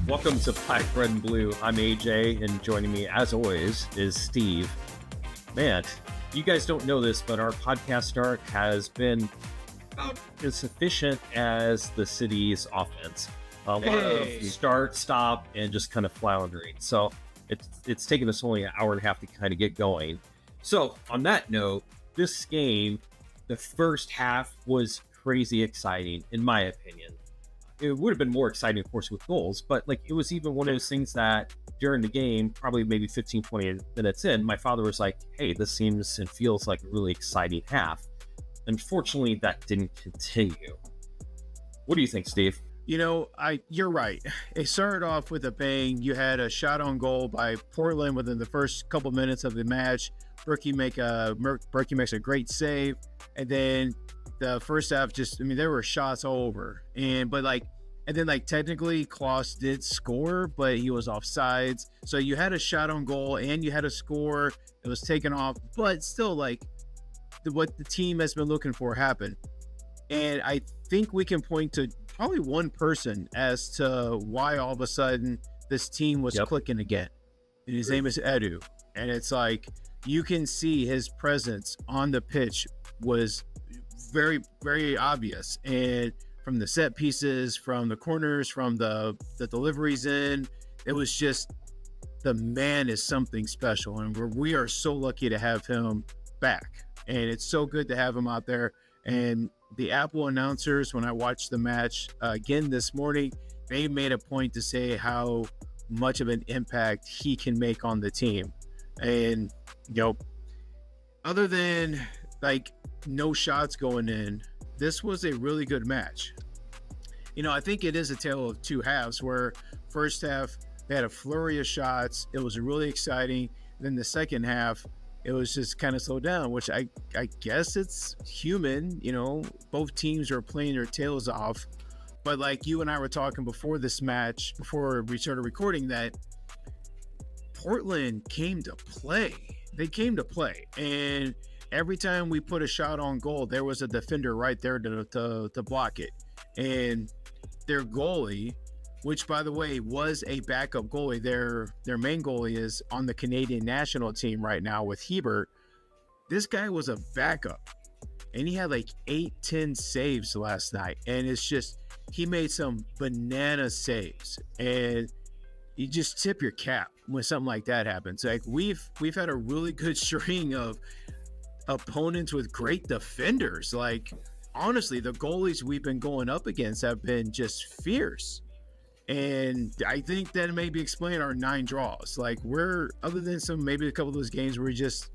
Welcome to Black, Red, and Blue. I'm AJ, and joining me, as always, is Steve. Man, you guys don't know this, but our podcast start has been about as efficient as the city's offense. A lot of start, stop, and just kind of floundering. So it's taken us only an hour and a half to kind of get going. So on that note, this game, the first half was crazy exciting, in my opinion. It would have been more exciting, of course, with goals, but like it was even one of those things that during the game, probably maybe 15, 20 minutes in, my father was like, hey, this seems and feels like a really exciting half. Unfortunately, that didn't continue. What do you think, Steve? You know, you're right. It started off with a bang. You had a shot on goal by Portland within the first couple minutes of the match. Berkey makes a great save, and then the first half there were shots all over, and then technically Klaus did score, but he was offsides. So you had a shot on goal and you had a score. It was taken off, but still what the team has been looking for happened. And I think we can point to probably one person as to why all of a sudden this team was clicking again. And his name is Edu. And it's like, you can see his presence on the pitch was very, very obvious. And from the set pieces, from the corners, from the deliveries in, it was just, the man is something special. And we are so lucky to have him back. And it's so good to have him out there. And the Apple announcers, when I watched the match again this morning, they made a point to say how much of an impact he can make on the team. And, other than no shots going in, this was a really good match. I think it is a tale of two halves, where first half they had a flurry of shots. It was really exciting. Then the second half, it was just kind of slowed down, which I guess it's human. Both teams are playing their tails off. But like you and I were talking before this match, before we started recording, that Portland came to play. They came to play. And every time we put a shot on goal, there was a defender right there to block it. And their goalie, which by the way was a backup goalie, their main goalie is on the Canadian national team right now with Hebert. This guy was a backup, and he had 8-10 saves last night. And it's just, he made some banana saves, and you just tip your cap when something like that happens. We've had a really good string of opponents with great defenders. Honestly, the goalies we've been going up against have been just fierce. And I think that maybe explain our 9 draws. We're, other than maybe a couple of those games where we just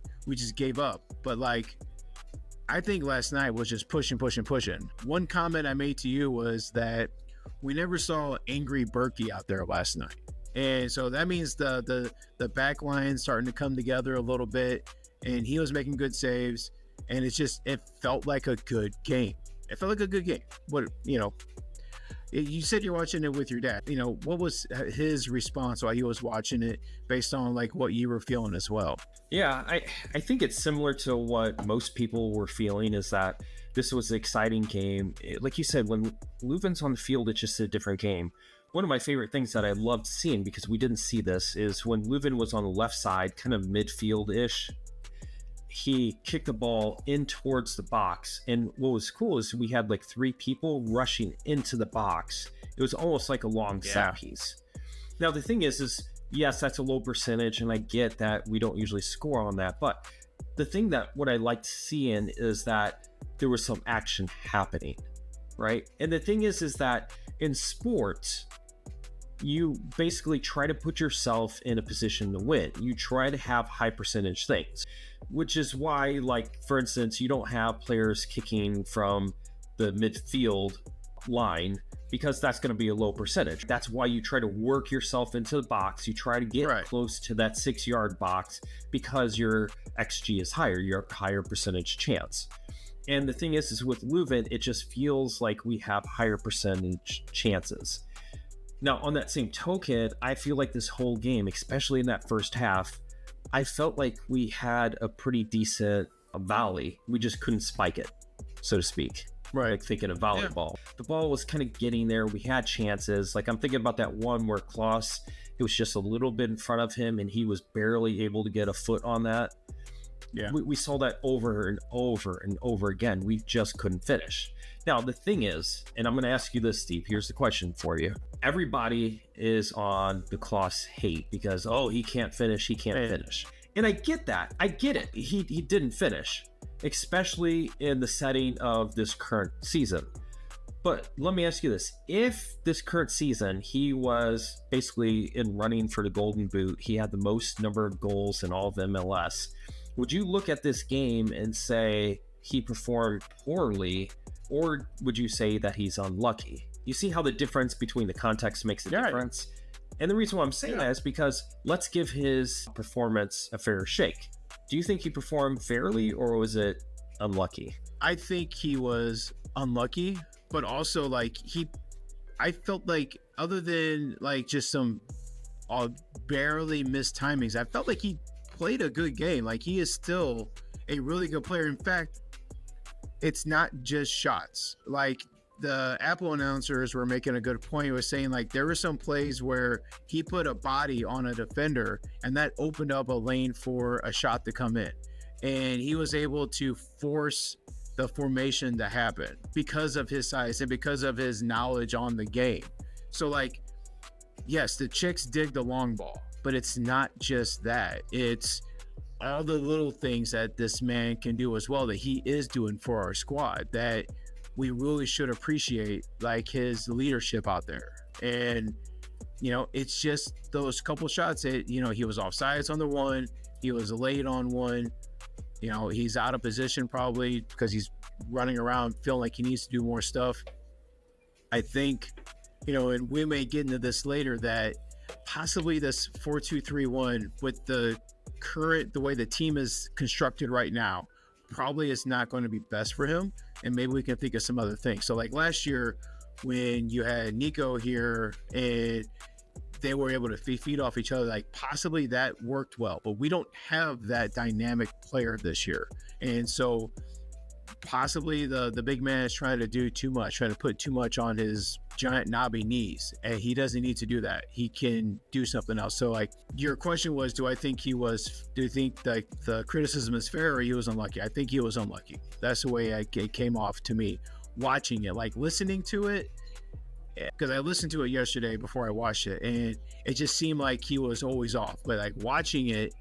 gave up. But I think last night was just pushing. One comment I made to you was that we never saw angry Berkey out there last night. And so that means the back line starting to come together a little bit, and he was making good saves. And it felt like a good game. It felt like a good game. You said you're watching it with your dad. What was his response while he was watching it, based on what you were feeling as well? Yeah, I think it's similar to what most people were feeling, is that this was an exciting game. Like you said, when Leuven's on the field, it's just a different game. One of my favorite things that I loved seeing, because we didn't see this, is when Leuven was on the left side, kind of midfield-ish, he kicked the ball in towards the box. And what was cool is we had 3 people rushing into the box. It was almost like a long set piece. Now, the thing is yes, that's a low percentage, and I get that we don't usually score on that. But the thing that what I liked seeing is that there was some action happening, right? And the thing is that in sports, you basically try to put yourself in a position to win. You try to have high percentage things, which is why, for instance, you don't have players kicking from the midfield line, because that's going to be a low percentage. That's why you try to work yourself into the box. You try to get close to that 6-yard box, because your XG is higher, your higher percentage chance. And the thing is with Leuven, it just feels like we have higher percentage chances. Now, on that same token, I feel like this whole game, especially in that first half, I felt like we had a pretty decent volley. We just couldn't spike it, so to speak. Right. like thinking of volleyball. The ball was kind of getting there. We had chances. Like I'm thinking about that one where Klaus, it was just a little bit in front of him and he was barely able to get a foot on that. Yeah. We saw that over and over and over again. We just couldn't finish. Now, the thing is, and I'm going to ask you this, Steve, here's the question for you. Everybody is on the Klaus hate because, oh, he can't finish. He can't finish. And I get that. I get it. He didn't finish, especially in the setting of this current season. But let me ask you this. If this current season, he was basically in running for the Golden Boot, he had the most number of goals in all of MLS, would you look at this game and say he performed poorly, or would you say that he's unlucky? You see how the difference between the context makes a difference? And the reason why I'm saying that is because let's give his performance a fair shake. Do you think he performed fairly, or was it unlucky? I think he was unlucky, but also like I felt like other than like just some barely missed timings, I felt like he played a good game. Like he is still a really good player. In fact, it's not just shots. Like the Apple announcers were making a good point. He was saying like there were some plays where he put a body on a defender and that opened up a lane for a shot to come in. And he was able to force the formation to happen because of his size and because of his knowledge on the game. So like, yes, the chicks dig the long ball, but it's not just that. It's all the little things that this man can do as well that he is doing for our squad that we really should appreciate, like his leadership out there. And, you know, it's just those couple shots that, you know, he was offsides on the one, he was late on one, you know, he's out of position probably because he's running around feeling like he needs to do more stuff. I think, you know, and we may get into this later, that possibly this 4-2-3-1 with the way the team is constructed right now probably is not going to be best for him, and maybe we can think of some other things. So like last year when you had Nico here and they were able to feed off each other, like possibly that worked well, but we don't have that dynamic player this year. And so possibly the big man is trying to do too much, trying to put too much on his giant knobby knees, and he doesn't need to do that. He can do something else. So like your question was, do you think like the criticism is fair or he was unlucky? I think he was unlucky. That's the way it came off to me watching it. Like listening to it, because I listened to it yesterday before I watched it, and it just seemed like he was always off. But like watching it,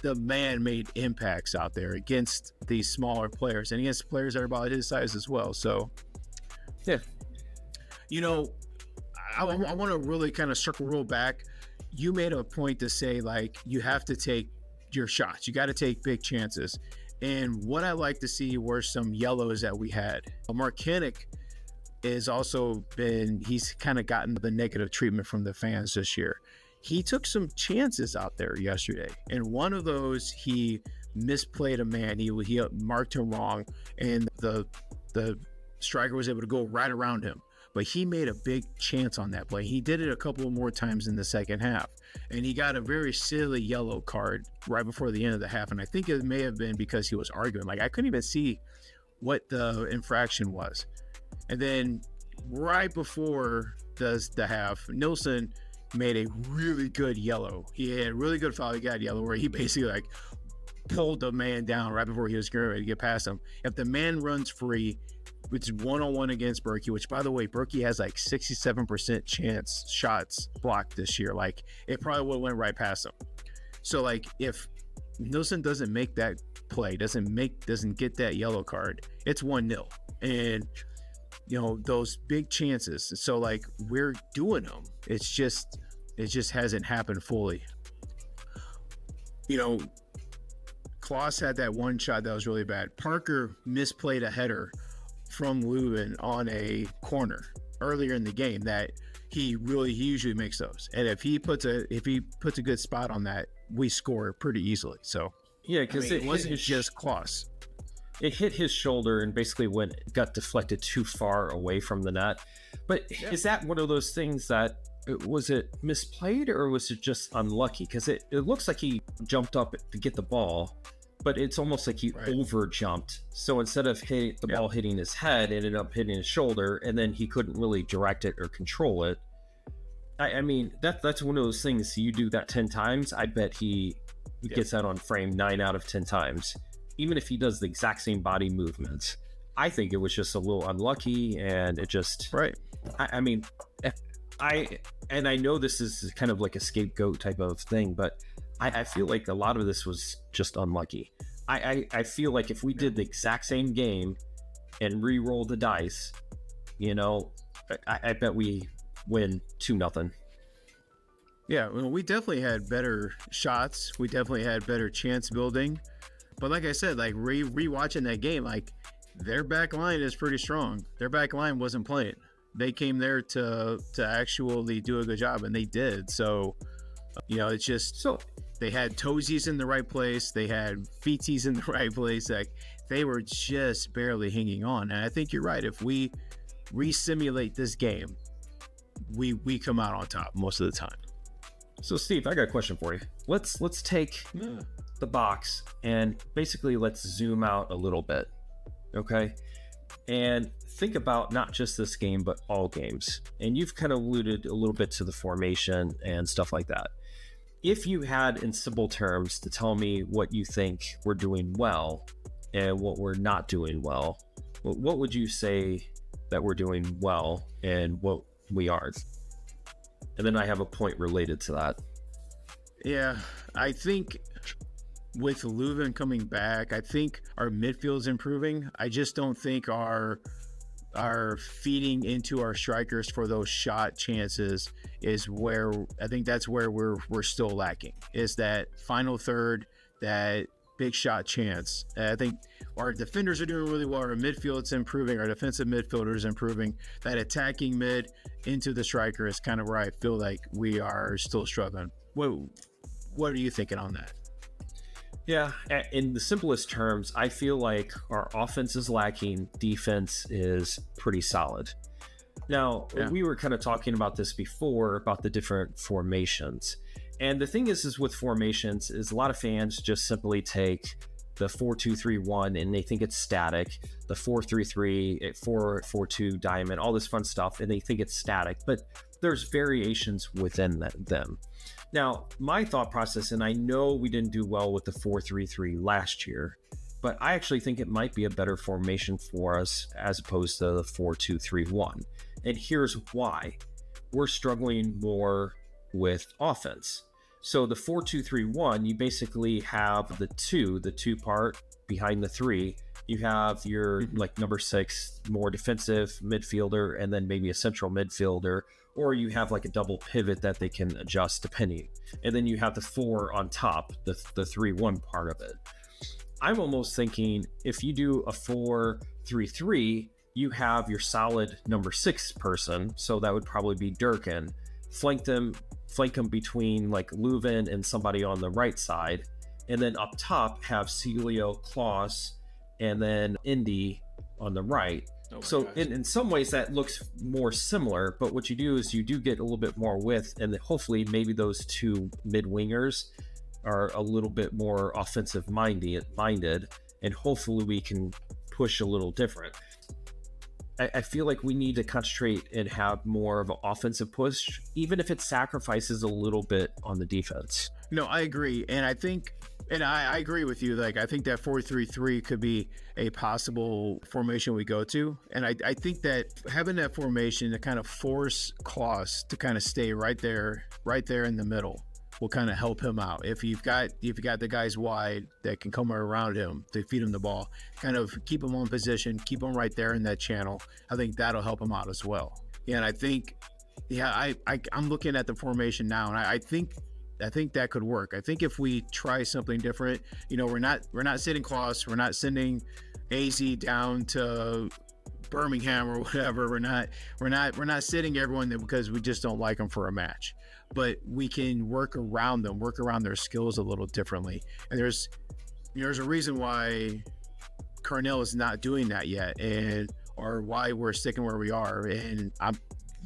the man made impacts out there against these smaller players and against players that are about his size as well. So, yeah, you know, I want to really kind of roll back. You made a point to say like you have to take your shots. You got to take big chances. And what I like to see were some yellows that we had. Mark Kinnick is also he's kind of gotten the negative treatment from the fans this year. He took some chances out there yesterday, and one of those he misplayed a man. He marked him wrong, and the striker was able to go right around him. But he made a big chance on that play. He did it a couple more times in the second half, and he got a very silly yellow card right before the end of the half. And I think it may have been because he was arguing. Like I couldn't even see what the infraction was. And then right before the half, Nilsson made a really good yellow. He had a really good foul. He got yellow where he basically like pulled the man down right before he was getting ready to get past him. If the man runs free, which is one-on-one against Berkey, which by the way, Berkey has like 67% chance shots blocked this year. Like it probably would have went right past him. So like if Nilsson doesn't make that play, doesn't get that yellow card, it's 1-0. And you know, those big chances. So like we're doing them. It just hasn't happened fully. You know, Klaus had that one shot that was really bad. Parker misplayed a header from Leuven on a corner earlier in the game that he usually makes those. And if he puts a good spot on that, we score pretty easily. So yeah, because it wasn't just Klaus. It hit his shoulder and basically got deflected too far away from the net. But is that one of those things that, was it misplayed or was it just unlucky? Because it looks like he jumped up to get the ball, but it's almost like he Right. over jumped. So instead of the Yep. ball hitting his head, it ended up hitting his shoulder, and then he couldn't really direct it or control it. I mean, that's one of those things. You do that 10 times, I bet he Yep. gets that on frame 9 out of 10 times, even if he does the exact same body movements. I think it was just a little unlucky, and it just, Right. I mean, I know this is kind of like a scapegoat type of thing, but I feel like a lot of this was just unlucky. I feel like if we did the exact same game and re-roll the dice, you know, I bet we win 2-0. Yeah, well, we definitely had better shots. We definitely had better chance building. But like I said, like rewatching that game, like their back line is pretty strong. Their back line wasn't playing. They came there to actually do a good job, and they did. So, it's just So they had toesies in the right place. They had feeties in the right place. Like they were just barely hanging on. And I think you're right. If we re-simulate this game, we come out on top most of the time. Steve, I got a question for you. Let's take the box and basically let's zoom out a little bit, okay? And think about not just this game, but all games. And you've kind of alluded a little bit to the formation and stuff like that. If you had, in simple terms, to tell me what you think we're doing well and what we're not doing well, what would you say that we're doing well and what we aren't? And then I have a point related to that. Yeah, I think with Leuven coming back, I think our midfield's improving. I just don't think our feeding into our strikers for those shot chances is where I think that's where we're still lacking. Is that final third, that big shot chance. I think our defenders are doing really well. Our midfield's improving. Our defensive midfielder is improving. That attacking mid into the striker is kind of where I feel like we are still struggling. What are you thinking on that? Yeah, in the simplest terms, I feel like our offense is lacking, defense is pretty solid. Now, we were kind of talking about this before, about the different formations. And the thing is with formations is a lot of fans just simply take the 4-2-3-1 and they think it's static, the 4-3-3, 4-4-2 diamond, all this fun stuff, and they think it's static, but there's variations within them. Now, my thought process, and I know we didn't do well with the 4-3-3 last year, but I actually think it might be a better formation for us as opposed to the 4-2-3-1. And here's why. We're struggling more with offense. So the 4-2-3-1, you basically have the two part behind the 3. You have your like number 6, more defensive midfielder, and then maybe a central midfielder, or you have like a double pivot that they can adjust depending. And then you have the 4 on top, the 3-1 part of it. I'm almost thinking if you do a 4-3-3, you have your solid number 6 person, so that would probably be Durkin. Flank them between like Leuven and somebody on the right side, and then up top have Celio, Klaus, and then Indy on the right. So in some ways that looks more similar, but what you do is you do get a little bit more width, and hopefully maybe those 2 mid wingers are a little bit more offensive minded, and hopefully we can push a little different. I feel like we need to concentrate and have more of an offensive push, even if it sacrifices a little bit on the defense. No, I agree. And I think, and I agree with you. Like, I think that 4-3-3 could be a possible formation we go to. And I think that having that formation to kind of force Klaus to kind of stay right there in the middle will kind of help him out. If you've got the guys wide that can come around him to feed him the ball, kind of keep him on position, keep him right there in that channel, I think that'll help him out as well. Yeah, and I think, I'm looking at the formation now, and I think that could work. I think if we try something different, we're not sending Klaus, we're not sending AZ down to Birmingham or whatever. We're not sitting everyone there because we just don't like them for a match. But we can work around their skills a little differently. And there's a reason why Carnell is not doing that yet, or why we're sticking where we are. And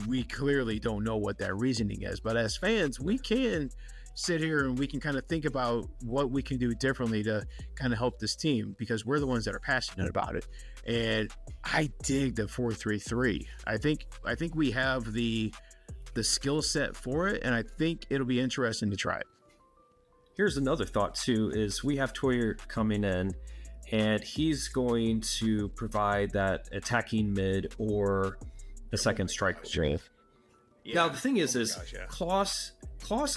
we clearly don't know what that reasoning is. But as fans, we can sit here and we can kind of think about what we can do differently to kind of help this team, because we're the ones that are passionate about it. And I dig the 4-3-3. I think we have the skill set for it, and I think it'll be interesting to try it. Here's another thought too, is we have Toyer coming in, and he's going to provide that attacking mid or a second striker. Yeah. Now the thing is Klaus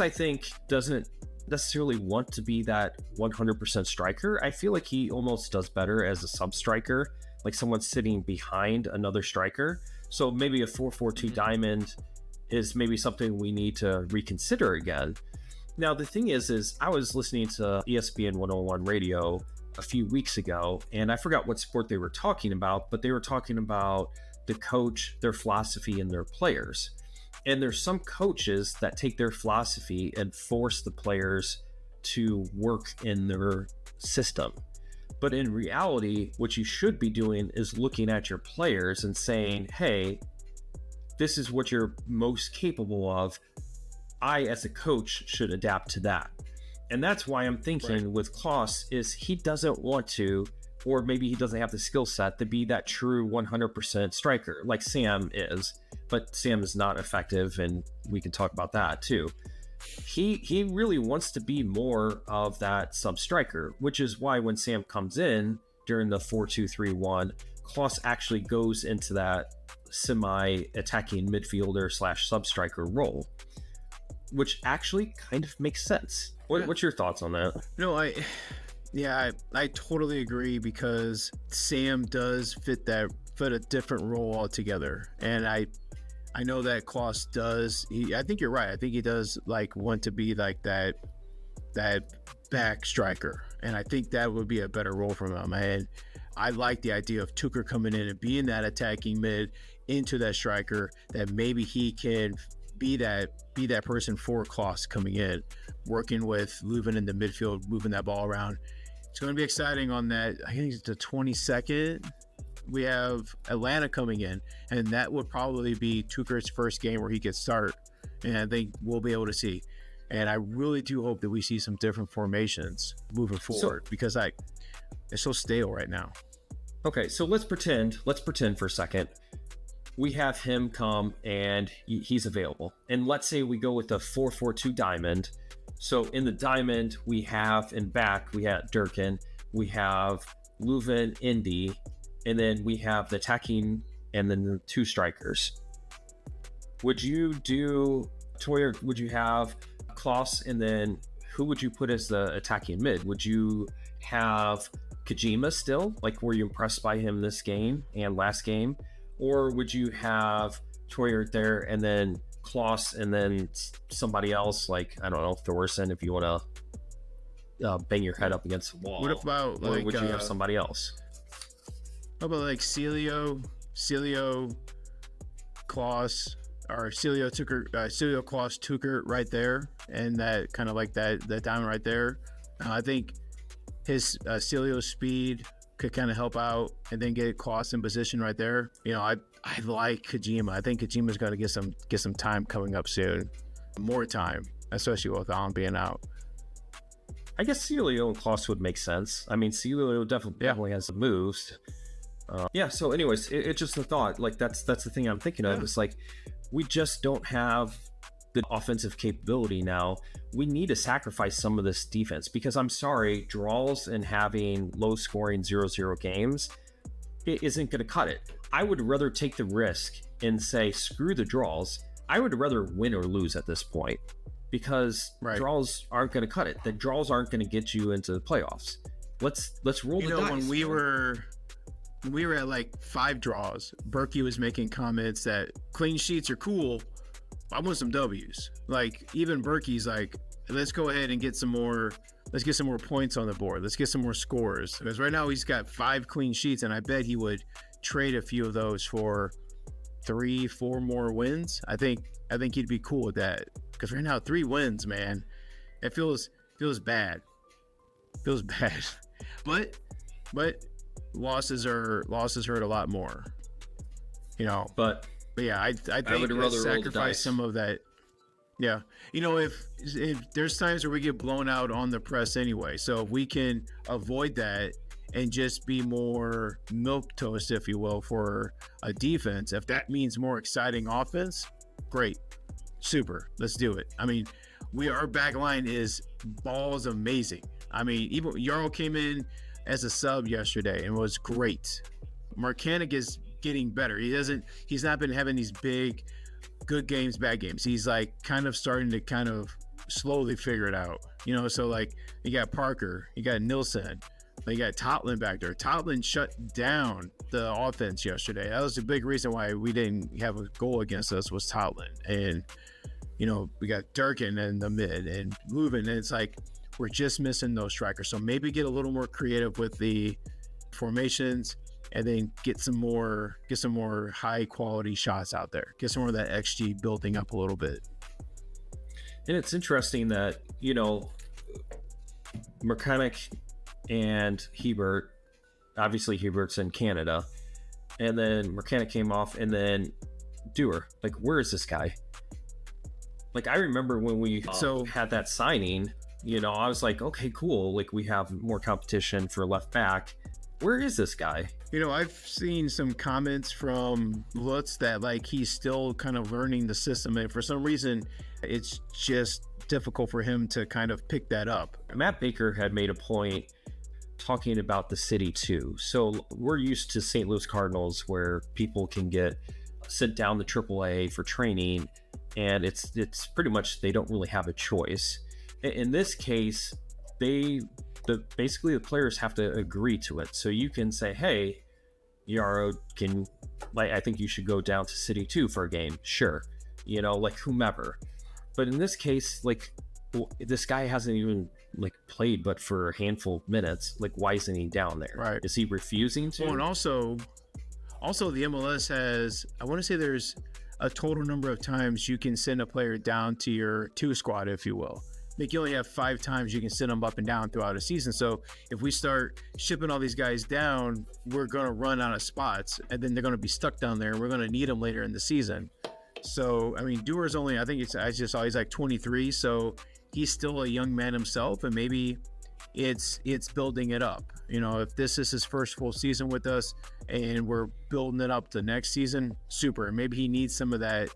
I think doesn't necessarily want to be that 100% striker. I feel like he almost does better as a sub striker, like someone sitting behind another striker. So maybe a 4-4-2 diamond is maybe something we need to reconsider again. Now the thing is I was listening to ESPN 101 radio a few weeks ago, and I forgot what sport they were talking about, but they were talking about the coach, their philosophy, and their players. And there's some coaches that take their philosophy and force the players to work in their system. But in reality, what you should be doing is looking at your players and saying, hey, this is what you're most capable of. I, as a coach, should adapt to that. And that's why I'm thinking with Klaus is he doesn't want to, or maybe he doesn't have the skill set to be that true 100% striker like Sam is. But Sam is not effective, and we can talk about that too. He really wants to be more of that sub striker, which is why when Sam comes in during the 4-2-3-1, Klaus actually goes into that semi-attacking midfielder / sub striker role, which actually kind of makes sense. What's your thoughts on that? No, I totally agree, because Sam does fit a different role altogether, and I know that Klaus does. I think you're right. I think he does like want to be like that back striker, and I think that would be a better role for him. And I like the idea of Tuchel coming in and being that attacking mid into that striker, that maybe he can be that person for Klaus coming in, working with Leuven in the midfield, moving that ball around. It's going to be exciting on that. I think it's the 22nd. We have Atlanta coming in, and that would probably be Tuchel's first game where he gets start, and I think we'll be able to see. And I really do hope that we see some different formations moving forward, because it's so stale right now. Okay, so let's pretend for a second we have him come and he's available, and let's say we go with the 4-4-2 diamond. So in the diamond, we have in back, we have Durkin, we have Leuven, Indy, and then we have the attacking and then the two strikers. Would you do, Toyer, would you have Klaus, and then who would you put as the attacking mid? Would you have Kojima still? Like, were you impressed by him this game and last game? Or would you have Toyer there and then Klaus and then somebody else, like, I don't know, Thorson, if you want to bang your head up against the wall? What about, or would you have somebody else? How about like Celio, Klaus, or Celio Klaus Tuchel right there, and that kind of like that diamond right there. I think his Celio's speed could kind of help out, and then get Klaus in position right there. You know, I like Kojima. I think Kojima's got to get some time coming up soon, more time, especially with Allen being out. I guess Celio and Klaus would make sense. I mean, Celio definitely has the moves. So anyways, it's just a thought. Like, that's the thing I'm thinking of. It's like, we just don't have the offensive capability now. We need to sacrifice some of this defense, because I'm sorry, draws and having low scoring 0-0 games, it isn't going to cut it. I would rather take the risk and say, screw the draws. I would rather win or lose at this point, because draws aren't going to cut it. The draws aren't going to get you into the playoffs. Let's roll the dice. When we were at like 5 draws, Berkey was making comments that clean sheets are cool. I want some W's. Like, even Berkey's like, let's go ahead and get some more points on the board. Let's get some more scores. Because right now he's got 5 clean sheets, and I bet he would trade a few of those for 3-4 more wins. I think he'd be cool with that. Because right now, 3 wins, man, it feels bad. Feels bad. But losses hurt a lot more. You know. But yeah, I think I would rather sacrifice some of that. Yeah. If there's times where we get blown out on the press anyway. So if we can avoid that and just be more milk toast, if you will, for a defense, if that means more exciting offense, great. Super. Let's do it. I mean, our back line is balls amazing. I mean, even Yarrow came in as a sub yesterday and was great. Marcanic is getting better. He's not been having these big good games, bad games. He's like kind of starting to kind of slowly figure it out. So like you got Parker, you got Nilsson, you got Totland back there. Totland shut down the offense yesterday. That was a big reason why we didn't have a goal against us was Totland. And we got Durkin in the mid and Leuven, and it's like we're just missing those strikers. So maybe get a little more creative with the formations and then get some more high quality shots out there. Get some more of that XG building up a little bit. And it's interesting that, Mechanic and Hebert, obviously Hebert's in Canada, and then Mechanic came off, and then Dewar. Like, where is this guy? Like, I remember when we had that signing, I was like, okay, cool. Like, we have more competition for left back. Where is this guy? I've seen some comments from Lutz that like he's still kind of learning the system, and for some reason it's just difficult for him to kind of pick that up. Matt Baker had made a point talking about the city too. So we're used to St. Louis Cardinals where people can get sent down to AAA for training, and it's pretty much they don't really have a choice. In this case, basically the players have to agree to it. So you can say, hey, Yarrow, I think you should go down to City 2 for a game. Sure. Like whomever. But in this case, like this guy hasn't even like played but for a handful of minutes. Like, why isn't he down there? Right. Is he refusing to? Well, and also the MLS has, I want to say there's a total number of times you can send a player down to your 2 squad, if you will. Like, you only have 5 times you can send them up and down throughout a season. So if we start shipping all these guys down, we're going to run out of spots, and then they're going to be stuck down there, and we're going to need them later in the season. So, I mean, Dewar's only, I just saw he's like 23, so he's still a young man himself, and maybe it's building it up. If this is his first full season with us and we're building it up to next season, super. Maybe he needs some of that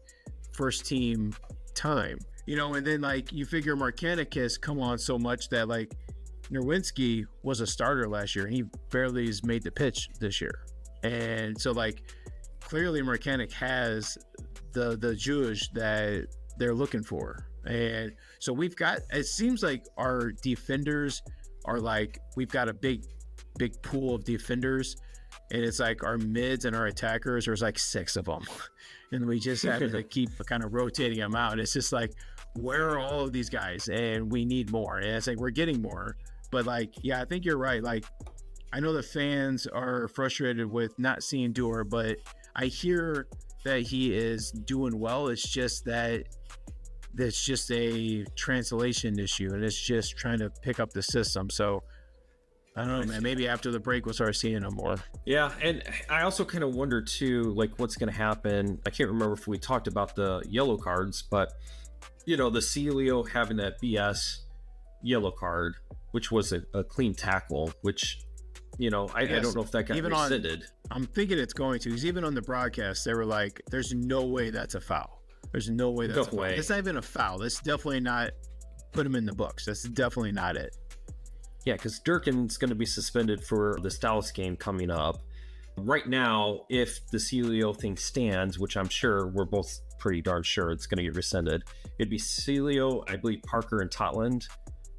first team time. And then like you figure Marcanic has come on so much that like Nerwinski was a starter last year and he barely has made the pitch this year. And so like clearly Marcanic has the juice that they're looking for. And so it seems like our defenders are like, we've got a big pool of defenders, and it's like our mids and our attackers, there's like 6 of them. And we just have to keep kind of rotating them out. And it's just like, where are all of these guys? And we need more. And it's like, we're getting more. But like, yeah, I think you're right. Like, I know the fans are frustrated with not seeing Dewar, but I hear that he is doing well. It's just that it's just a translation issue, and it's just trying to pick up the system. So I don't know, man. Maybe after the break we'll start seeing him more. Yeah, and I also kind of wonder too, like what's going to happen. I can't remember if we talked about the yellow cards, but the Celio having that BS yellow card, which was a clean tackle, which I don't know if that got even rescinded. I'm thinking it's going to, because even on the broadcast they were like, "There's no way that's a foul. There's no way that's a foul. It's not even a foul. That's definitely not put him in the books. That's definitely not it." Yeah, because Durkin's going to be suspended for the Dallas game coming up. Right now, if the Celio thing stands, which I'm sure we're both pretty darn sure it's going to get rescinded, it'd be Celio, I believe Parker and Totland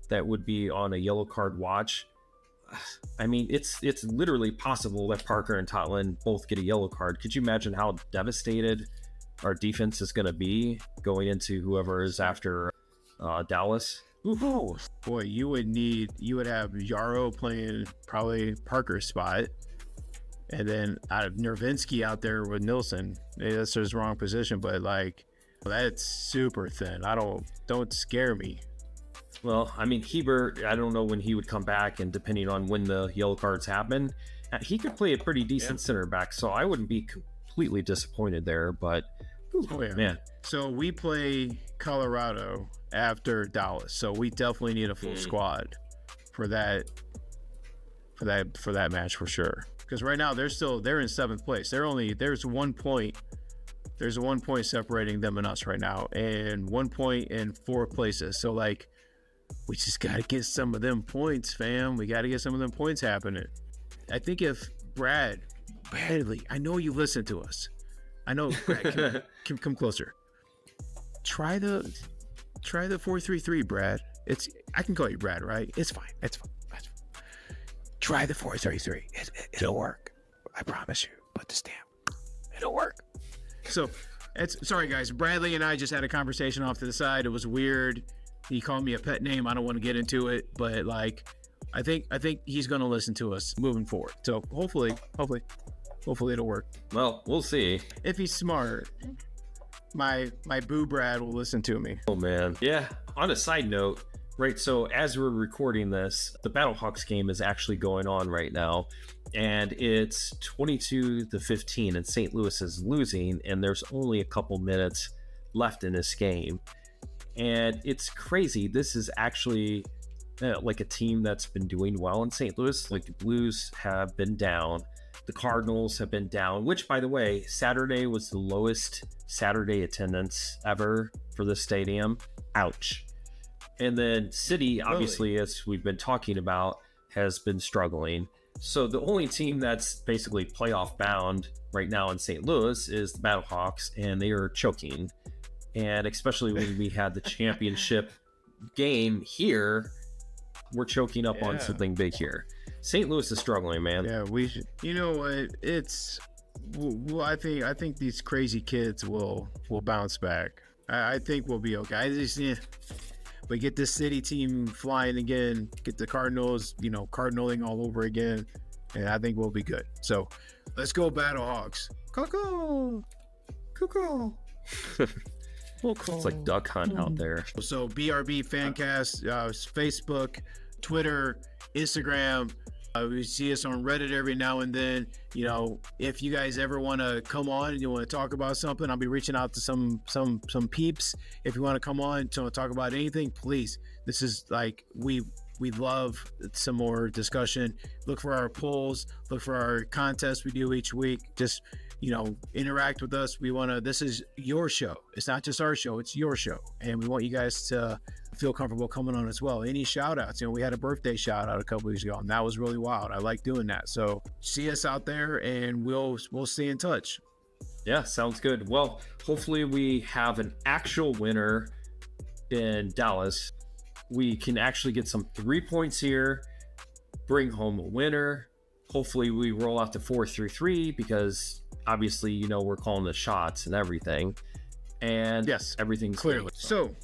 that would be on a yellow card watch. I mean, it's literally possible that Parker and Totland both get a yellow card. Could you imagine how devastated our defense is going to be going into whoever is after Dallas? Ooh, boy, you would have Yarrow playing probably Parker's spot, and then out of Nerwinski out there with Nilsson. That's his wrong position, but like that's super thin. Don't scare me. Well, I mean, Hebert, I don't know when he would come back, and depending on when the yellow cards happen, he could play a pretty decent center back, so I wouldn't be completely disappointed there, but man. So we play Colorado after Dallas, so we definitely need a full squad for that match for sure. Because right now they're in 7th place. There's 1 point. There's a 1 point separating them and us right now, and 1 point in 4 places. So like, we just gotta get some of them points, fam. We gotta get some of them points happening. I think if Bradley, I know you listen to us. I know, Brad, come closer. Try the 4-3-3, Brad. I can call you Brad, right? It's fine. It's fine. Try the 4-3-3. It'll work. I promise you. Put the stamp. It'll work. So, sorry guys. Bradley and I just had a conversation off to the side. It was weird. He called me a pet name. I don't want to get into it, but like, I think he's gonna listen to us moving forward. So hopefully it'll work. Well, we'll see. If he's smart, my boo Brad will listen to me. Oh man. Yeah. On a side note, right, so as we're recording this, the Battlehawks game is actually going on right now, and it's 22-15, and St. Louis is losing, and there's only a couple minutes left in this game. And it's crazy. This is actually like a team that's been doing well in St. Louis. Like, the Blues have been down. The Cardinals have been down, which, by the way, Saturday was the lowest Saturday attendance ever for the stadium. Ouch. And then City, obviously, as we've been talking about, has been struggling. So the only team that's basically playoff bound right now in St. Louis is the Battlehawks, and they are choking. And especially when we had the championship game here, we're choking up on something big here. St. Louis is struggling, man. Yeah, we should. You know what? Well, I think these crazy kids will bounce back. I think we'll be okay. But get this City team flying again, get the Cardinals, Cardinaling all over again, and I think we'll be good. So let's go Battlehawks. Cuckoo! Cuckoo! It's like duck hunt out there. So BRB Fancast, Facebook, Twitter, Instagram. We see us on Reddit every now and then. If you guys ever want to come on and you want to talk about something, I'll be reaching out to some peeps. If you want to come on to talk about anything, please. This is like, we love some more discussion. Look for our polls. Look for our contests we do each week. Just interact with us. This is your show. It's not just our show, it's your show. And we want you guys to feel comfortable coming on as well. Any shout outs, we had a birthday shout out a couple weeks ago, and that was really wild. I like doing that. So see us out there, and we'll stay in touch. Yeah, sounds good. Well, hopefully we have an actual winner in Dallas. We can actually get some 3 points here, bring home a winner. Hopefully we roll out the 4-3-3, because obviously, we're calling the shots and everything. And yes, everything's clearly. great. So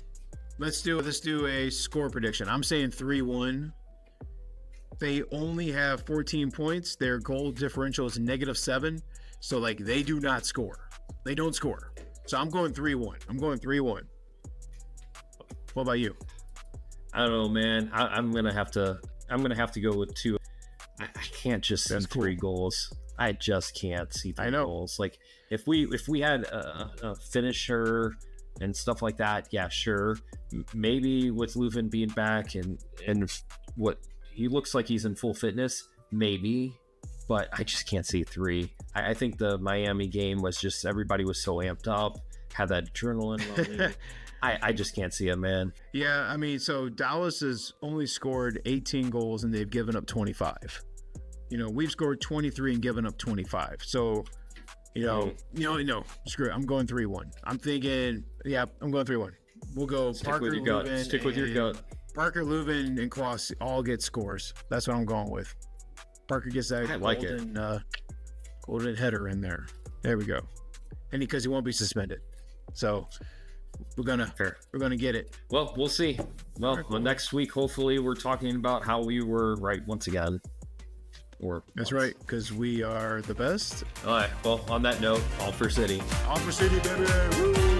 let's do a score prediction. I'm saying 3-1. They only have 14 points. Their goal differential is -7. So like, they do not score. They don't score. So I'm going 3-1. What about you? I don't know, man. I'm gonna have to go with 2. I can't just see 3 goals. I just can't see 3 goals. Like, if we had a finisher and stuff like that, yeah, sure. Maybe with Leuven being back and what he looks like he's in full fitness, maybe. But I just can't see 3. I think the Miami game was just, everybody was so amped up, had that adrenaline running. I just can't see it, man. Yeah, I mean, so Dallas has only scored 18 goals and they've given up 25. We've scored 23 and given up 25. So, screw it. I'm going 3-1. I'm thinking, I'm going 3-1. We'll go Stick with your gut. Parker, Leuven, and Kwass all get scores. That's what I'm going with. Parker gets that golden header in there. There we go. And because he won't be suspended. So we're gonna get it. Well, we'll see. Well, next week, hopefully, we're talking about how we were right once again. That's right, because we are the best. All right. Well, on that note, all for City. All for City, baby. Woo!